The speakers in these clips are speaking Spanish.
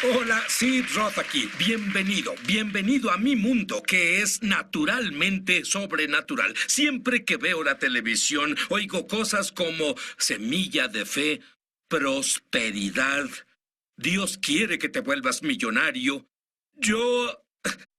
Hola, Sid Roth aquí. Bienvenido a mi mundo, que es naturalmente sobrenatural. Siempre que veo la televisión, oigo cosas como semilla de fe, prosperidad. Dios quiere que te vuelvas millonario. Yo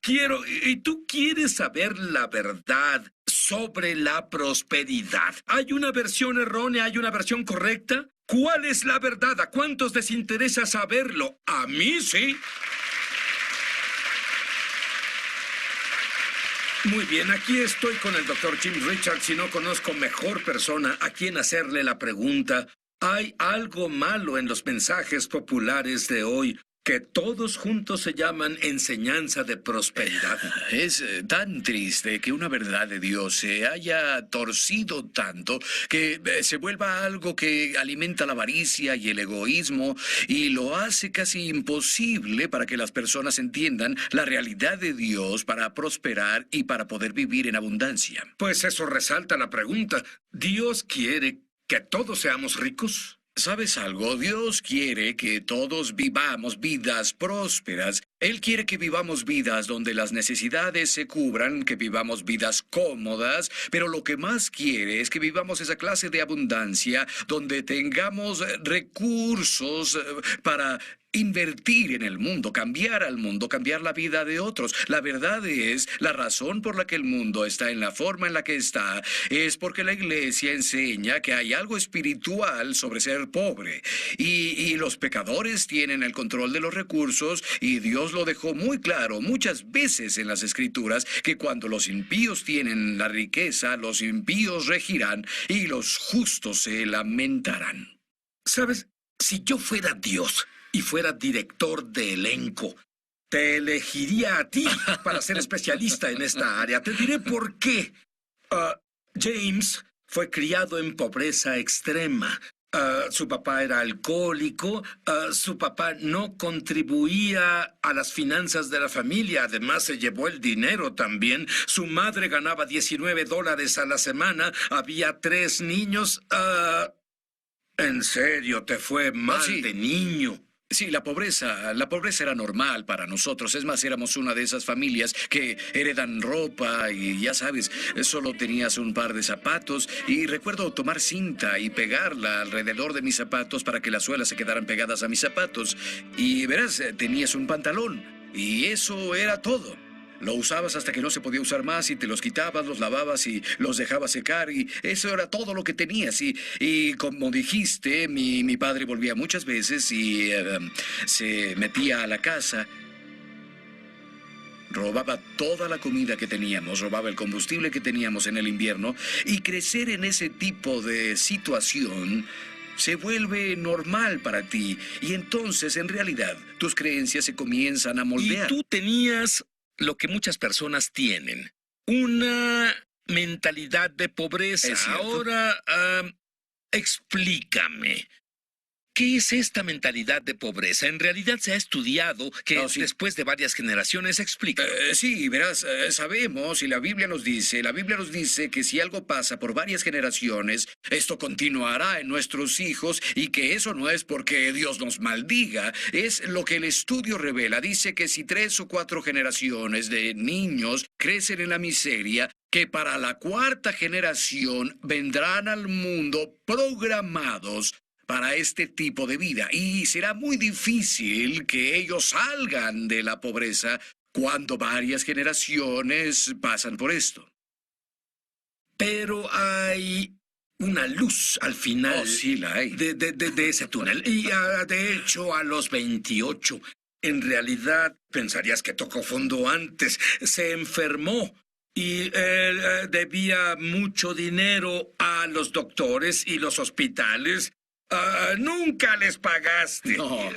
quiero, y tú quieres saber la verdad sobre la prosperidad. ¿Hay una versión errónea? ¿Hay una versión correcta? ¿Cuál es la verdad? ¿A cuántos les interesa saberlo? A mí sí. Muy bien, aquí estoy con el doctor Jim Richards y no conozco mejor persona a quien hacerle la pregunta. ¿Hay algo malo en los mensajes populares de hoy que todos juntos se llaman enseñanza de prosperidad? Es tan triste que una verdad de Dios se haya torcido tanto que se vuelva algo que alimenta la avaricia y el egoísmo y lo hace casi imposible para que las personas entiendan la realidad de Dios para prosperar y para poder vivir en abundancia. Pues eso resalta la pregunta. ¿Dios quiere que todos seamos ricos? ¿Sabes algo? Dios quiere que todos vivamos vidas prósperas. Él quiere que vivamos vidas donde las necesidades se cubran, que vivamos vidas cómodas, pero lo que más quiere es que vivamos esa clase de abundancia donde tengamos recursos para invertir en el mundo, cambiar al mundo, cambiar la vida de otros. La verdad es, la razón por la que el mundo está en la forma en la que está es porque la iglesia enseña que hay algo espiritual sobre ser pobre. Y los pecadores tienen el control de los recursos y Dios lo dejó muy claro muchas veces en las Escrituras que cuando los impíos tienen la riqueza, los impíos regirán y los justos se lamentarán. ¿Sabes? Si yo fuera Dios y fuera director de elenco, te elegiría a ti para ser especialista en esta área. Te diré por qué. James fue criado en pobreza extrema. Su papá era alcohólico, su papá no contribuía a las finanzas de la familia, además se llevó el dinero también. Su madre ganaba $19 a la semana, había 3 niños. ¿En serio te fue mal sí. de niño? Sí, la pobreza era normal para nosotros. Es más, éramos una de esas familias que heredan ropa y ya sabes, solo tenías un par de zapatos y recuerdo tomar cinta y pegarla alrededor de mis zapatos para que las suelas se quedaran pegadas a mis zapatos. Y verás, tenías un pantalón y eso era todo. Lo usabas hasta que no se podía usar más y te los quitabas, los lavabas y los dejabas secar y eso era todo lo que tenías. Y como dijiste, mi padre volvía muchas veces y se metía a la casa, robaba toda la comida que teníamos, robaba el combustible que teníamos en el invierno y crecer en ese tipo de situación se vuelve normal para ti y entonces en realidad tus creencias se comienzan a moldear. Y tú tenías lo que muchas personas tienen, una mentalidad de pobreza. ¿Es cierto? Ahora, explícame. ¿Qué es esta mentalidad de pobreza? En realidad se ha estudiado que Oh, sí. después de varias generaciones, explica. Sí, verás, sabemos y la Biblia nos dice que si algo pasa por varias generaciones, esto continuará en nuestros hijos y que eso no es porque Dios nos maldiga, es lo que el estudio revela. Dice que si 3 o 4 generaciones de niños crecen en la miseria, que para la 4ª generación vendrán al mundo programados para este tipo de vida y será muy difícil que ellos salgan de la pobreza cuando varias generaciones pasan por esto. Pero hay una luz al final. Oh, sí, la hay. De ese túnel. Y de hecho, a los 28, en realidad, pensarías que tocó fondo antes. Se enfermó y él debía mucho dinero a los doctores y los hospitales. Nunca les pagaste. No.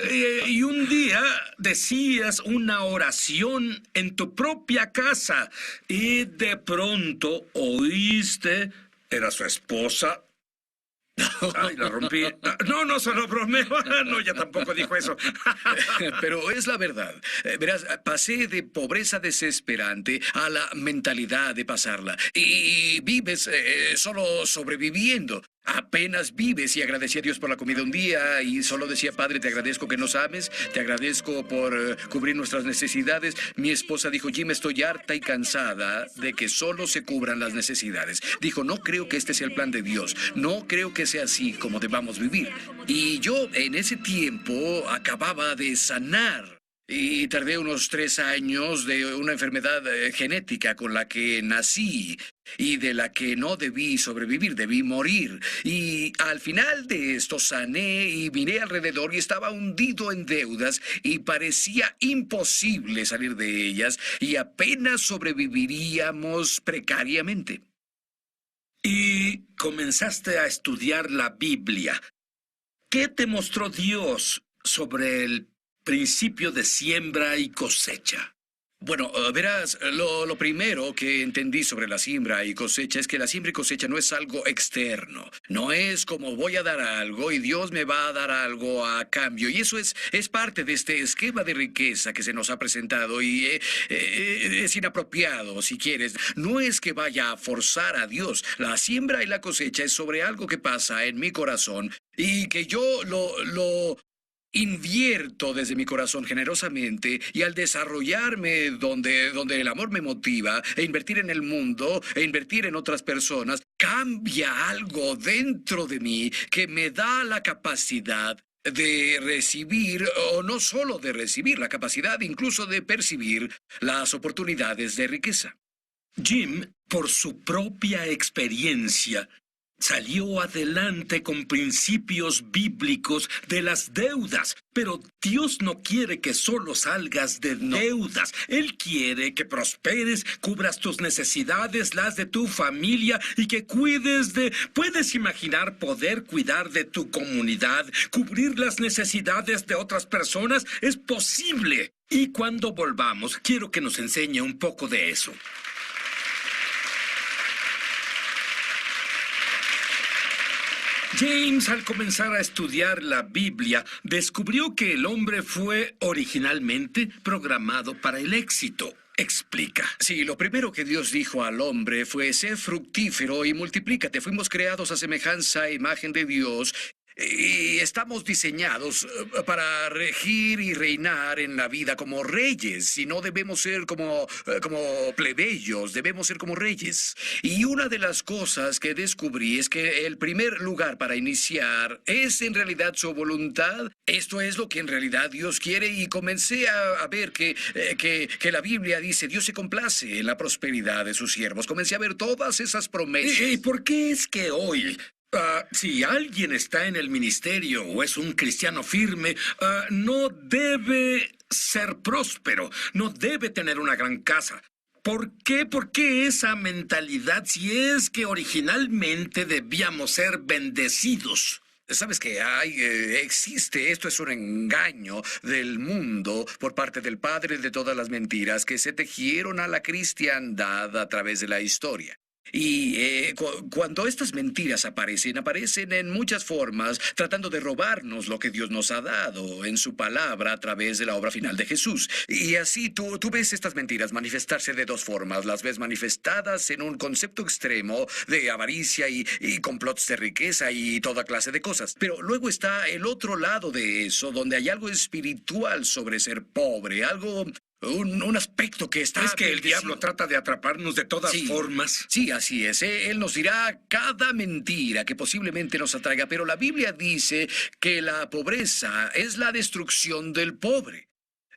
Y un día decías una oración en tu propia casa y de pronto oíste, era su esposa. Ay, la rompí. No, solo bromeo. No, ella tampoco dijo eso. Pero es la verdad. Verás, pasé de pobreza desesperante a la mentalidad de pasarla. Y vives solo sobreviviendo. Apenas vives y agradecí a Dios por la comida un día y solo decía, Padre, te agradezco que nos ames, te agradezco por cubrir nuestras necesidades. Mi esposa dijo, Jim, estoy harta y cansada de que solo se cubran las necesidades. Dijo, no creo que este sea el plan de Dios, no creo que sea así como debamos vivir. Y yo en ese tiempo acababa de sanar. Y tardé unos 3 años de una enfermedad genética con la que nací y de la que no debí sobrevivir, debí morir. Y al final de esto sané y miré alrededor y estaba hundido en deudas y parecía imposible salir de ellas y apenas sobreviviríamos precariamente. Y comenzaste a estudiar la Biblia. ¿Qué te mostró Dios sobre el principio de siembra y cosecha? Bueno, verás, lo primero que entendí sobre la siembra y cosecha es que la siembra y cosecha no es algo externo. No es como voy a dar algo y Dios me va a dar algo a cambio. Y eso es parte de este esquema de riqueza que se nos ha presentado y es inapropiado, si quieres. No es que vaya a forzar a Dios. La siembra y la cosecha es sobre algo que pasa en mi corazón y que yo lo invierto desde mi corazón generosamente y al desarrollarme donde el amor me motiva e invertir en el mundo e invertir en otras personas, cambia algo dentro de mí que me da la capacidad de recibir, o no solo de recibir, la capacidad incluso de percibir las oportunidades de riqueza. Jim, por su propia experiencia, salió adelante con principios bíblicos de las deudas. Pero Dios no quiere que solo salgas de deudas. Él quiere que prosperes, cubras tus necesidades, las de tu familia y que cuides de... ¿Puedes imaginar poder cuidar de tu comunidad, cubrir las necesidades de otras personas? Es posible. Y cuando volvamos, quiero que nos enseñe un poco de eso. James, al comenzar a estudiar la Biblia, descubrió que el hombre fue originalmente programado para el éxito. Explica. Sí, lo primero que Dios dijo al hombre fue, sé fructífero y multiplícate. Fuimos creados a semejanza e imagen de Dios. Y estamos diseñados para regir y reinar en la vida como reyes, y no debemos ser como plebeyos, debemos ser como reyes. Y una de las cosas que descubrí es que el primer lugar para iniciar es en realidad su voluntad. Esto es lo que en realidad Dios quiere, y comencé a ver que la Biblia dice, Dios se complace en la prosperidad de sus siervos. Comencé a ver todas esas promesas. ¿Y por qué es que hoy... si alguien está en el ministerio o es un cristiano firme, no debe ser próspero, no debe tener una gran casa? ¿Por qué? ¿Por qué esa mentalidad si es que originalmente debíamos ser bendecidos? ¿Sabes qué? Existe, esto es un engaño del mundo por parte del padre de todas las mentiras que se tejieron a la cristiandad a través de la historia. Y cuando estas mentiras aparecen en muchas formas, tratando de robarnos lo que Dios nos ha dado en su palabra a través de la obra final de Jesús. Y así tú ves estas mentiras manifestarse de dos formas. Las ves manifestadas en un concepto extremo de avaricia y complots de riqueza y toda clase de cosas. Pero luego está el otro lado de eso, donde hay algo espiritual sobre ser pobre, algo... Un aspecto que está... Es que el diablo trata de atraparnos de todas formas. Sí, así es. Él nos dirá cada mentira que posiblemente nos atraiga, pero la Biblia dice que la pobreza es la destrucción del pobre.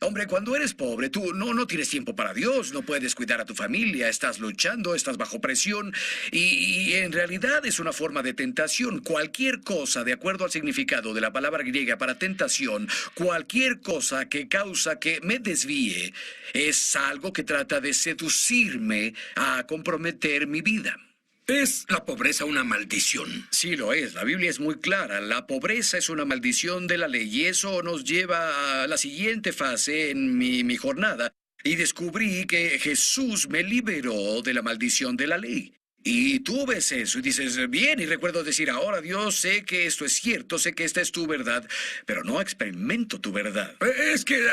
Hombre, cuando eres pobre, tú no tienes tiempo para Dios, no puedes cuidar a tu familia, estás luchando, estás bajo presión y en realidad es una forma de tentación. Cualquier cosa, de acuerdo al significado de la palabra griega para tentación, cualquier cosa que causa que me desvíe, es algo que trata de seducirme a comprometer mi vida. ¿Es la pobreza una maldición? Sí, lo es. La Biblia es muy clara. La pobreza es una maldición de la ley. Y eso nos lleva a la siguiente fase en mi jornada. Y descubrí que Jesús me liberó de la maldición de la ley. Y tú ves eso y dices, bien, y recuerdo decir, ahora Dios, sé que esto es cierto, sé que esta es tu verdad, pero no experimento tu verdad. Es que,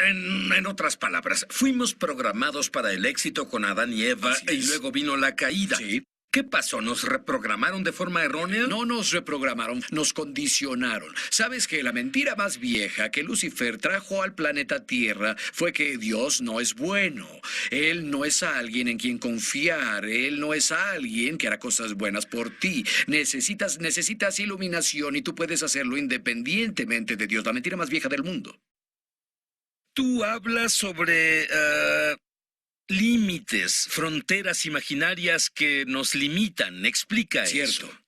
en otras palabras, fuimos programados para el éxito con Adán y Eva y luego vino la caída. Sí. ¿Qué pasó? ¿Nos reprogramaron de forma errónea? No nos reprogramaron, nos condicionaron. ¿Sabes que la mentira más vieja que Lucifer trajo al planeta Tierra fue que Dios no es bueno? Él no es alguien en quien confiar. Él no es alguien que hará cosas buenas por ti. Necesitas iluminación y tú puedes hacerlo independientemente de Dios. La mentira más vieja del mundo. Tú hablas sobre límites, fronteras imaginarias que nos limitan. Explica Cierto. eso.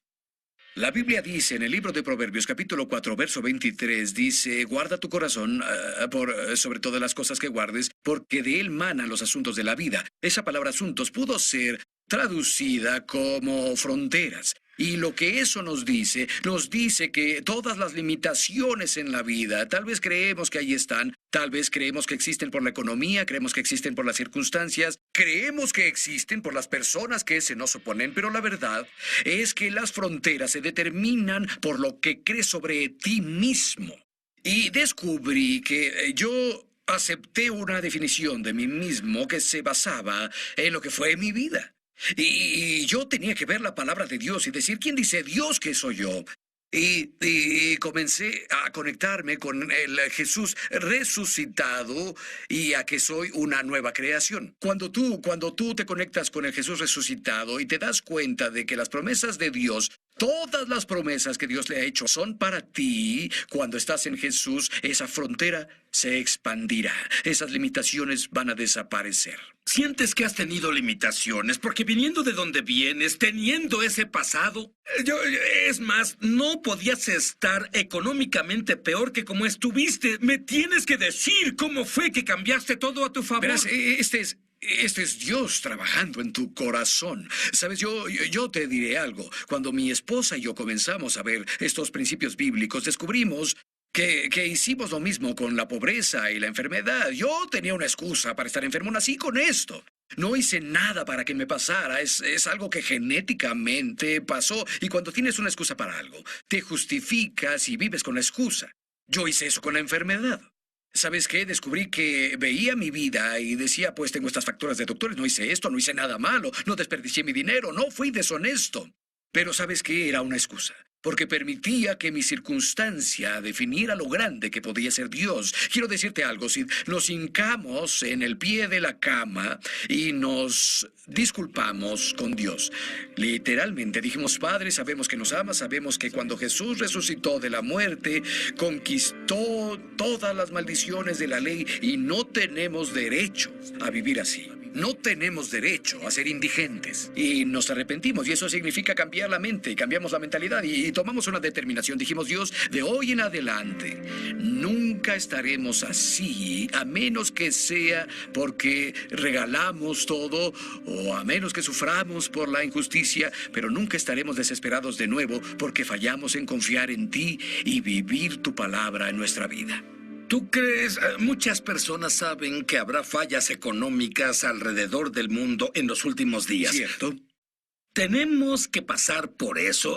La Biblia dice en el libro de Proverbios, capítulo 4, verso 23, dice, guarda tu corazón sobre todas las cosas que guardes, porque de él manan los asuntos de la vida. Esa palabra asuntos pudo ser traducida como fronteras. Y lo que eso nos dice que todas las limitaciones en la vida, tal vez creemos que ahí están, tal vez creemos que existen por la economía, creemos que existen por las circunstancias, creemos que existen por las personas que se nos oponen, pero la verdad es que las fronteras se determinan por lo que crees sobre ti mismo. Y descubrí que yo acepté una definición de mí mismo que se basaba en lo que fue mi vida. Y yo tenía que ver la palabra de Dios y decir, ¿quién dice Dios que soy yo? Y comencé a conectarme con el Jesús resucitado y a que soy una nueva creación. Cuando tú te conectas con el Jesús resucitado y te das cuenta de que las promesas de Dios, todas las promesas que Dios le ha hecho son para ti, cuando estás en Jesús, esa frontera se expandirá. Esas limitaciones van a desaparecer. ¿Sientes que has tenido limitaciones? Porque viniendo de donde vienes, teniendo ese pasado, es más, no podías estar económicamente peor que como estuviste. Me tienes que decir cómo fue que cambiaste todo a tu favor. Verás, este es Dios trabajando en tu corazón. Sabes, yo te diré algo. Cuando mi esposa y yo comenzamos a ver estos principios bíblicos, descubrimos que hicimos lo mismo con la pobreza y la enfermedad. Yo tenía una excusa para estar enfermo, nací con esto. No hice nada para que me pasara, es algo que genéticamente pasó. Y cuando tienes una excusa para algo, te justificas y vives con la excusa. Yo hice eso con la enfermedad. ¿Sabes qué? Descubrí que veía mi vida y decía, pues tengo estas facturas de doctores, no hice esto, no hice nada malo, no desperdicié mi dinero, no fui deshonesto. Pero ¿sabes qué? Era una excusa. Porque permitía que mi circunstancia definiera lo grande que podía ser Dios. Quiero decirte algo, si nos hincamos en el pie de la cama y nos disculpamos con Dios, literalmente dijimos, Padre, sabemos que nos amas, sabemos que cuando Jesús resucitó de la muerte, conquistó todas las maldiciones de la ley y no tenemos derecho a vivir así. No tenemos derecho a ser indigentes. Y nos arrepentimos, y eso significa cambiar la mente, y cambiamos la mentalidad, y tomamos una determinación. Dijimos, Dios, de hoy en adelante, nunca estaremos así, a menos que sea porque regalamos todo, o a menos que suframos por la injusticia, pero nunca estaremos desesperados de nuevo porque fallamos en confiar en ti y vivir tu palabra en nuestra vida. ¿Tú crees? Muchas personas saben que habrá fallas económicas alrededor del mundo en los últimos días. ¿Cierto? Tenemos que pasar por eso.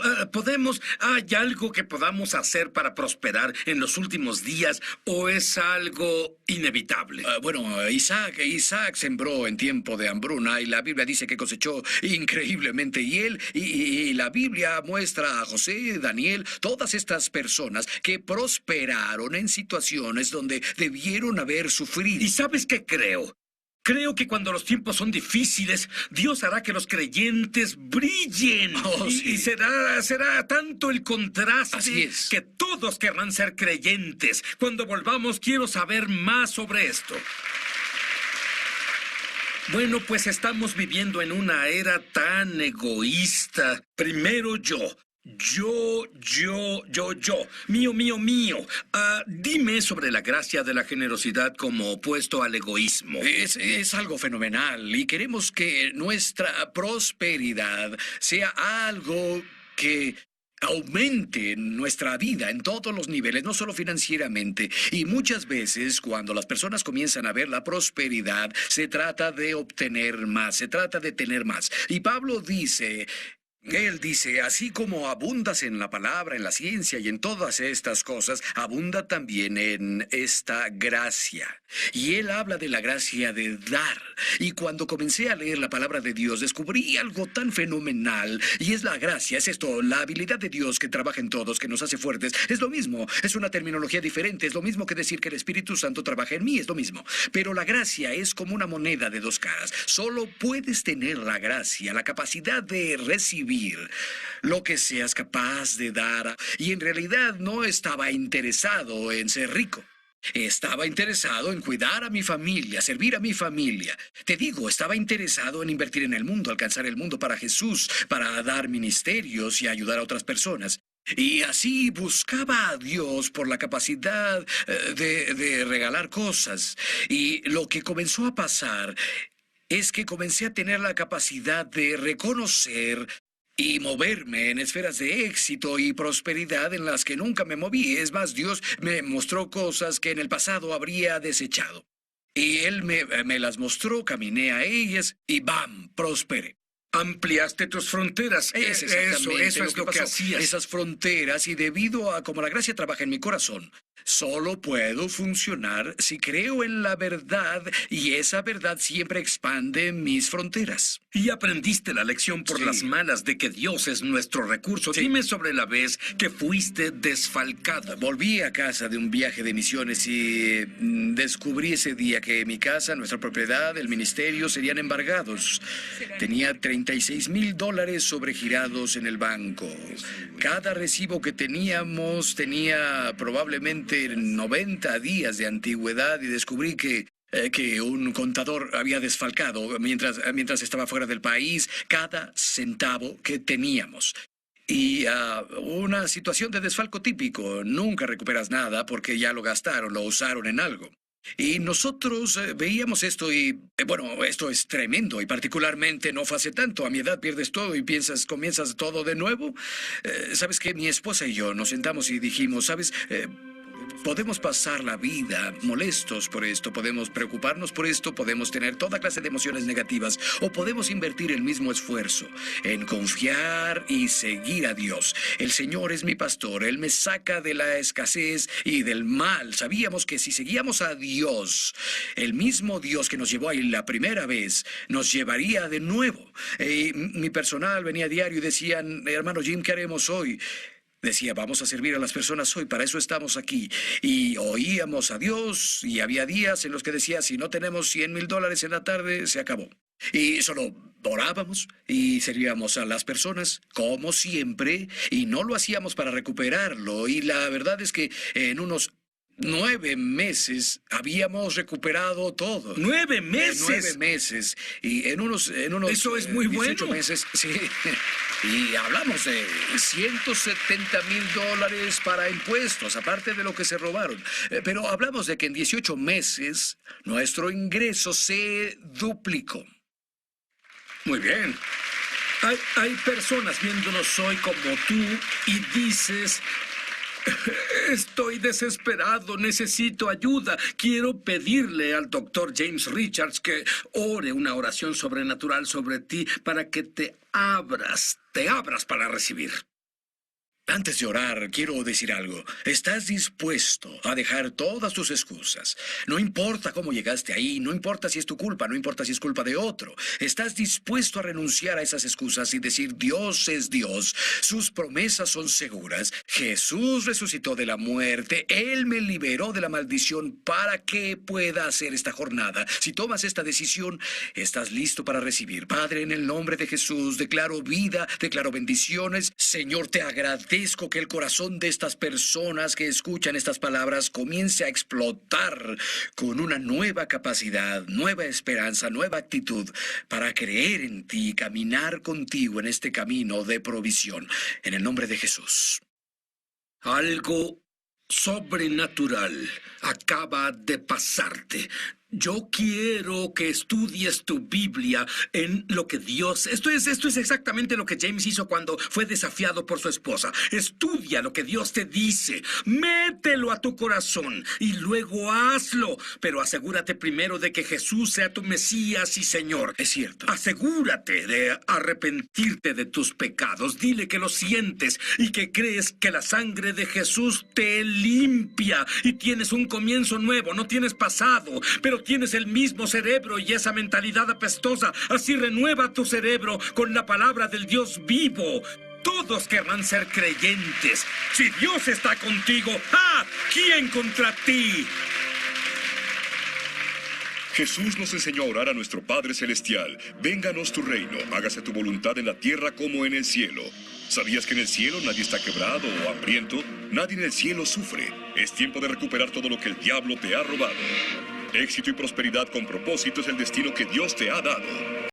¿Hay algo que podamos hacer para prosperar en los últimos días o es algo inevitable? Bueno, Isaac sembró en tiempo de hambruna y la Biblia dice que cosechó increíblemente. Y la Biblia muestra a José, Daniel, todas estas personas que prosperaron en situaciones donde debieron haber sufrido. ¿Y sabes qué creo? Creo que cuando los tiempos son difíciles, Dios hará que los creyentes brillen. Sí. Y será tanto el contraste Así es. que todos querrán ser creyentes. Cuando volvamos, quiero saber más sobre esto. Bueno, pues estamos viviendo en una era tan egoísta. Primero yo. Yo. Mío. Dime sobre la gracia de la generosidad como opuesto al egoísmo. Es algo fenomenal y queremos que nuestra prosperidad sea algo que aumente nuestra vida en todos los niveles, no solo financieramente. Y muchas veces cuando las personas comienzan a ver la prosperidad, se trata de obtener más, se trata de tener más. Y Pablo dice Él dice, así como abundas en la palabra, en la ciencia y en todas estas cosas, abunda también en esta gracia. Y él habla de la gracia de dar. Y cuando comencé a leer la palabra de Dios, descubrí algo tan fenomenal. Y es la gracia, es esto, la habilidad de Dios que trabaja en todos, que nos hace fuertes. Es lo mismo, es una terminología diferente. Es lo mismo que decir que el Espíritu Santo trabaja en mí, es lo mismo. Pero la gracia es como una moneda de dos caras. Solo puedes tener la gracia, la capacidad de recibir lo que seas capaz de dar. Y en realidad no estaba interesado en ser rico. Estaba interesado en cuidar a mi familia, servir a mi familia. Te digo, estaba interesado en invertir en el mundo, alcanzar el mundo para Jesús, para dar ministerios y ayudar a otras personas. Y así buscaba a Dios por la capacidad de regalar cosas. Y lo que comenzó a pasar es que comencé a tener la capacidad de reconocer y moverme en esferas de éxito y prosperidad en las que nunca me moví. Es más, Dios me mostró cosas que en el pasado habría desechado. Y Él me las mostró, caminé a ellas y ¡bam! Prosperé. Ampliaste tus fronteras. Es exactamente Eso es lo que pasó. hacías. Esas fronteras, y debido a cómo la gracia trabaja en mi corazón, solo puedo funcionar si creo en la verdad, y esa verdad siempre expande mis fronteras. Y aprendiste la lección por Sí. las malas de que Dios es nuestro recurso. Sí. Dime sobre la vez que fuiste desfalcado. Volví a casa de un viaje de misiones y descubrí ese día que mi casa, nuestra propiedad, el ministerio serían embargados. Tenía $36,000 sobregirados en el banco. Cada recibo que teníamos tenía probablemente 90 días de antigüedad y descubrí que un contador había desfalcado mientras estaba fuera del país cada centavo que teníamos. Y una situación de desfalco típico. Nunca recuperas nada porque ya lo gastaron, lo usaron en algo. Y nosotros veíamos esto y, bueno, esto es tremendo y particularmente no fue hace tanto. A mi edad pierdes todo y comienzas todo de nuevo. ¿Sabes qué? Mi esposa y yo nos sentamos y dijimos, ¿sabes? Podemos pasar la vida molestos por esto, podemos preocuparnos por esto, podemos tener toda clase de emociones negativas o podemos invertir el mismo esfuerzo en confiar y seguir a Dios. El Señor es mi pastor, Él me saca de la escasez y del mal. Sabíamos que si seguíamos a Dios, el mismo Dios que nos llevó ahí la primera vez, nos llevaría de nuevo. Mi personal venía a diario y decían, hermano Jim, ¿qué haremos hoy? Decía, vamos a servir a las personas hoy, para eso estamos aquí. Y oíamos a Dios y había días en los que decía, si no tenemos $100,000 en la tarde, se acabó. Y solo orábamos y servíamos a las personas, como siempre, y no lo hacíamos para recuperarlo. Y la verdad es que en unos 9 meses habíamos recuperado todo. 9 meses. 9 meses. Y en unos Eso es muy 18 bueno. meses, sí. Y hablamos de $170,000 para impuestos, aparte de lo que se robaron. Pero hablamos de que en 18 meses nuestro ingreso se duplicó. Muy bien. Hay personas viéndonos hoy como tú y dices, estoy desesperado, necesito ayuda. Quiero pedirle al doctor James Richards que ore una oración sobrenatural sobre ti para que te abras para recibir. Antes de orar, quiero decir algo. ¿Estás dispuesto a dejar todas tus excusas? No importa cómo llegaste ahí, no importa si es tu culpa, no importa si es culpa de otro. ¿Estás dispuesto a renunciar a esas excusas y decir, Dios es Dios, sus promesas son seguras, Jesús resucitó de la muerte, Él me liberó de la maldición para que pueda hacer esta jornada? Si tomas esta decisión, estás listo para recibir. Padre, en el nombre de Jesús, declaro vida, declaro bendiciones. Señor, te agradezco que el corazón de estas personas que escuchan estas palabras comience a explotar con una nueva capacidad, nueva esperanza, nueva actitud para creer en ti y caminar contigo en este camino de provisión. En el nombre de Jesús. Algo sobrenatural acaba de pasarte. Yo quiero que estudies tu Biblia en lo que Dios... Esto es exactamente lo que James hizo cuando fue desafiado por su esposa. Estudia lo que Dios te dice. Mételo a tu corazón y luego hazlo. Pero asegúrate primero de que Jesús sea tu Mesías y Señor. Es cierto. Asegúrate de arrepentirte de tus pecados. Dile que lo sientes y que crees que la sangre de Jesús te limpia y tienes un comienzo nuevo. No tienes pasado, pero tienes el mismo cerebro y esa mentalidad apestosa. Así renueva tu cerebro con la palabra del Dios vivo. Todos querrán ser creyentes. Si Dios está contigo, ¡ah! ¿Quién contra ti? Jesús nos enseñó a orar a nuestro Padre Celestial. Vénganos tu reino, hágase tu voluntad en la tierra como en el cielo. ¿Sabías que en el cielo nadie está quebrado o hambriento? Nadie en el cielo sufre. Es tiempo de recuperar todo lo que el diablo te ha robado. Éxito y prosperidad con propósito es el destino que Dios te ha dado.